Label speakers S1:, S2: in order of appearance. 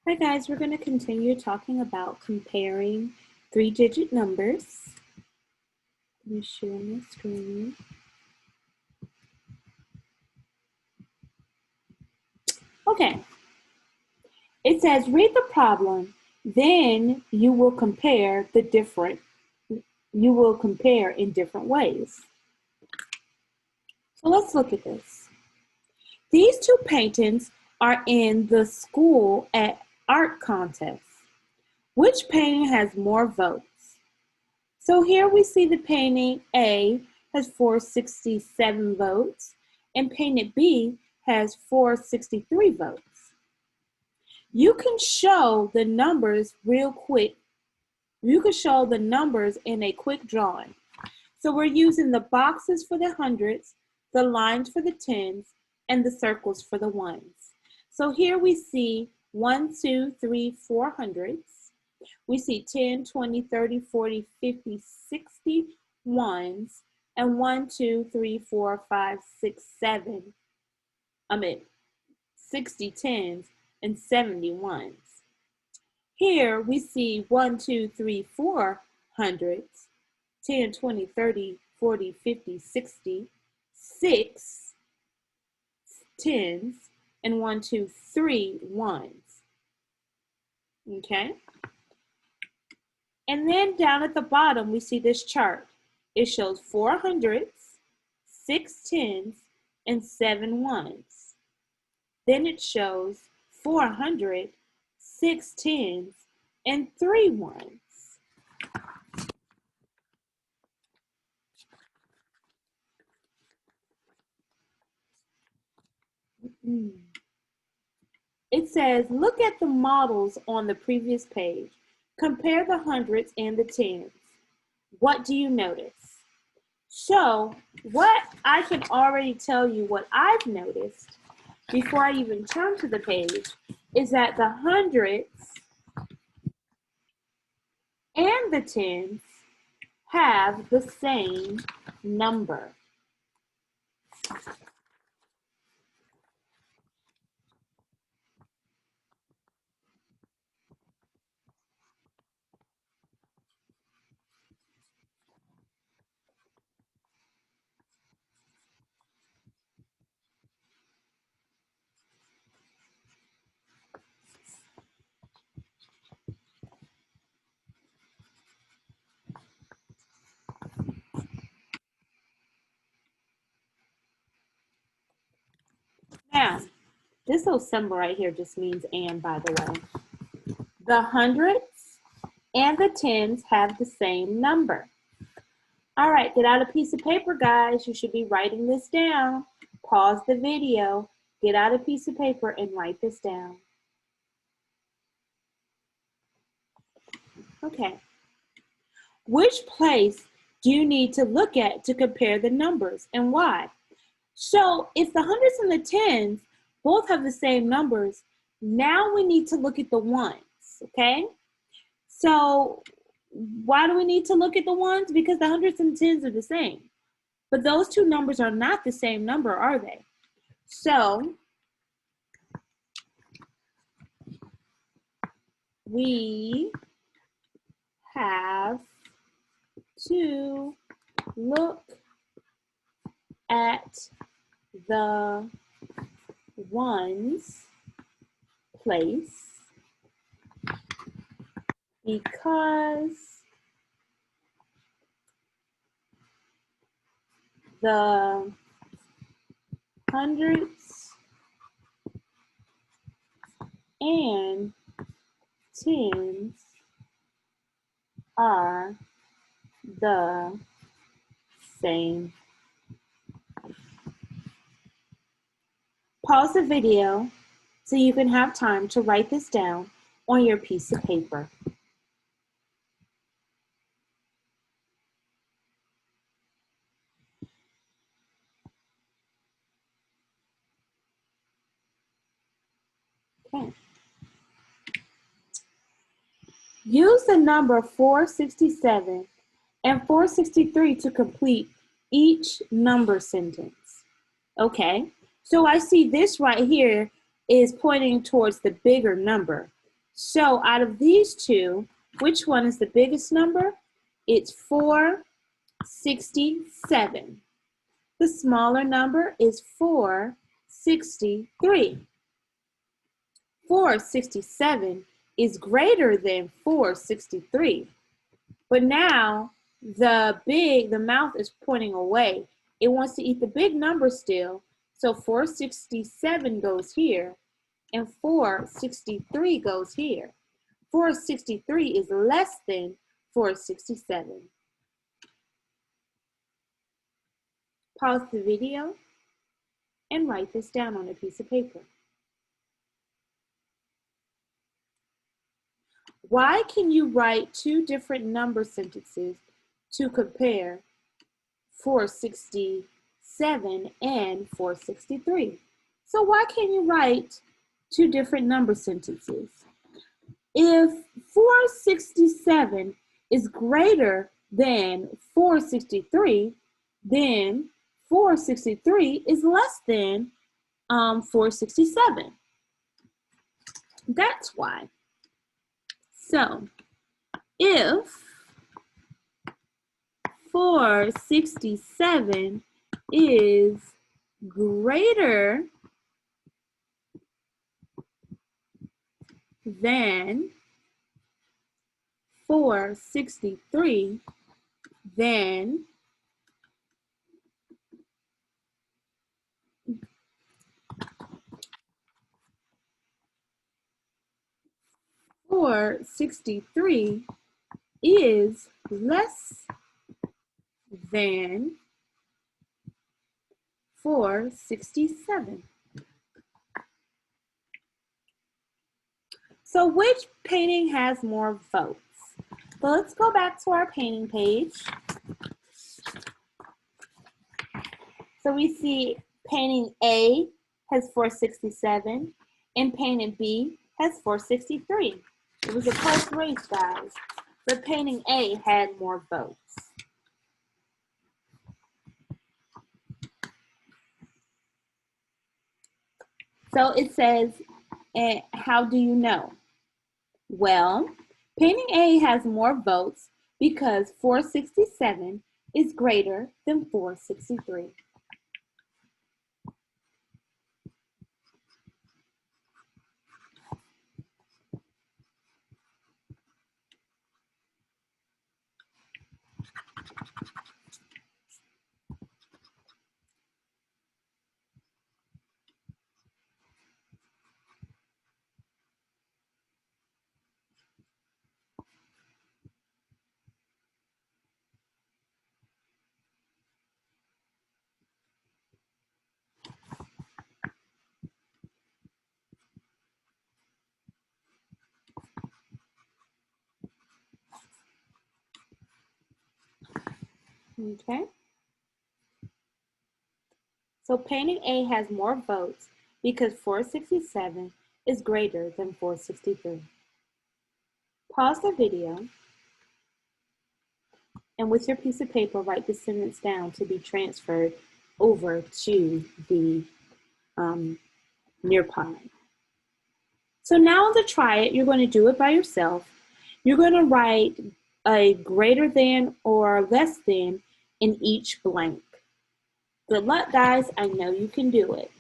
S1: Hi guys, we're going to continue talking about comparing three-digit numbers. Let me share my screen. Okay, it says read the problem, then you will compare in different ways. So let's look at this. These two paintings are in the school at art contest. Which painting has more votes? So here we see the painting A has 467 votes and painting B has 463 votes. You can show the numbers real quick. You can show the numbers in a quick drawing. So we're using the boxes for the hundreds, the lines for the tens, and the circles for the ones. So here we see 1, 2, 3, 4 hundreds. We see 10, 20, 30, 40, 50, 60 ones, and 1, 2, 3, 4, 5, 6, 7. 60 tens and 70 ones. Here we see 1, 2, 3, 4 hundreds, 10, 20, 30, 40, 50, 60, 6 tens, and 1, 2, 3 ones. Okay? And then down at the bottom, we see this chart. It shows 4 hundreds, 6 tens, and 7 ones. Then it shows 400, 6 tens, and 3 ones. It says, look at the models on the previous page. Compare the hundreds and the tens. What do you notice? So what I can already tell you what I've noticed before I even turn to the page is that the hundreds and the tens have the same number. Now, this little symbol right here just means and, by the way. The hundreds and the tens have the same number. All right, get out a piece of paper, guys. You should be writing this down. Pause the video, get out a piece of paper and write this down. Okay. Which place do you need to look at to compare the numbers and why? So if the hundreds and the tens both have the same numbers, now we need to look at the ones, okay? So why do we need to look at the ones? Because the hundreds and tens are the same. But those two numbers are not the same number, are they? So we have to look at the ones place because the hundreds and tens are the same. Pause the video so you can have time to write this down on your piece of paper. Okay. Use the number 467 and 463 to complete each number sentence. Okay, so I see this right here is pointing towards the bigger number. So out of these two, which one is the biggest number? It's 467. The smaller number is 463. 467 is greater than 463. But now the mouth is pointing away. It wants to eat the big number still. So 467 goes here and 463 goes here. 463 is less than 467. Pause the video and write this down on a piece of paper. Why can you write two different number sentences to compare 467 and 463? So why can you write two different number sentences? If 467 is greater than 463, then 463 is less than 467. That's why. So, if 467 is greater than 463, then 463 is less than 467. So which painting has more votes? So let's go back to our painting page. So we see painting A has 467 and painting B has 463. It was a close race, guys, but painting A had more votes. So it says, how do you know? Well, painting A has more votes because 467 is greater than 463. Okay. So painting A has more votes because 467 is greater than 463. Pause the video and with your piece of paper, write the sentence down to be transferred over to the Nearpod. So now to try it, you're going to do it by yourself. You're going to write a greater than or less than in each blank. Good luck, guys. I know you can do it.